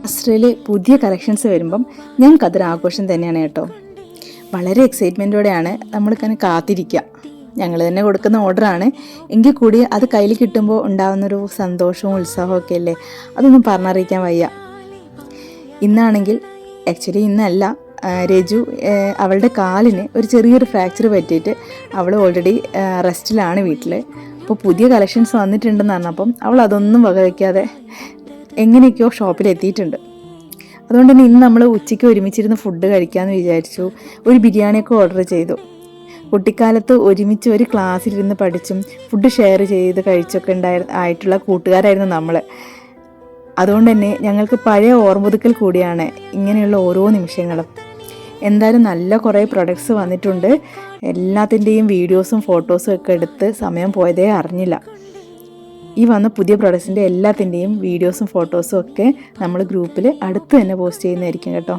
അസ്രയിൽ പുതിയ കളക്ഷൻസ് വരുമ്പം ഞങ്ങൾക്കതൊരു ആഘോഷം തന്നെയാണ് കേട്ടോ. വളരെ എക്സൈറ്റ്മെൻറ്റോടെയാണ് നമ്മളിങ്ങനെ കാത്തിരിക്കുക. ഞങ്ങൾ തന്നെ കൊടുക്കുന്ന ഓർഡറാണ് എങ്കിൽ കൂടി അത് കയ്യിൽ കിട്ടുമ്പോൾ ഉണ്ടാകുന്നൊരു സന്തോഷവും ഉത്സാഹവും ഒക്കെ അല്ലേ, അതൊന്നും പറഞ്ഞറിയിക്കാൻ വയ്യ. ഇന്നാണെങ്കിൽ ആക്ച്വലി ഇന്നല്ല, രജു അവളുടെ കാലിന് ഒരു ചെറിയൊരു ഫ്രാക്ചർ പറ്റിയിട്ട് അവൾ ഓൾറെഡി റെസ്റ്റിലാണ് വീട്ടിൽ. അപ്പോൾ പുതിയ കളക്ഷൻസ് വന്നിട്ടുണ്ടെന്ന് പറഞ്ഞപ്പം അവൾ അതൊന്നും വകവയ്ക്കാതെ എങ്ങനെയൊക്കെയോ ഷോപ്പിലെത്തിയിട്ടുണ്ട്. അതുകൊണ്ട് തന്നെ ഇന്ന് നമ്മൾ ഉച്ചയ്ക്ക് ഒരുമിച്ചിരുന്ന് ഫുഡ് കഴിക്കാമെന്ന് വിചാരിച്ചു. ഒരു ബിരിയാണിയൊക്കെ ഓർഡർ ചെയ്തു. കുട്ടിക്കാലത്ത് ഒരുമിച്ച് ഒരു ക്ലാസ്സിലിരുന്ന് പഠിച്ചും ഫുഡ് ഷെയർ ചെയ്ത് കഴിച്ചൊക്കെ ആയിട്ടുള്ള കൂട്ടുകാരായിരുന്നു നമ്മൾ. അതുകൊണ്ട് തന്നെ ഞങ്ങൾക്ക് പഴയ ഓർമ്മപുതുക്കൽ കൂടിയാണ് ഇങ്ങനെയുള്ള ഓരോ നിമിഷങ്ങളും. എന്തായാലും നല്ല കുറേ പ്രൊഡക്ട്സ് വന്നിട്ടുണ്ട്. എല്ലാത്തിൻ്റെയും വീഡിയോസും ഫോട്ടോസും ഒക്കെ എടുത്ത് സമയം പോയതേ അറിഞ്ഞില്ല. ഈ വന്ന പുതിയ പ്രൊഡക്ട്സിൻ്റെ എല്ലാത്തിൻ്റെയും വീഡിയോസും ഫോട്ടോസും ഒക്കെ നമ്മൾ ഗ്രൂപ്പിൽ അടുത്ത് തന്നെ പോസ്റ്റ് ചെയ്യുന്നതായിരിക്കും കേട്ടോ.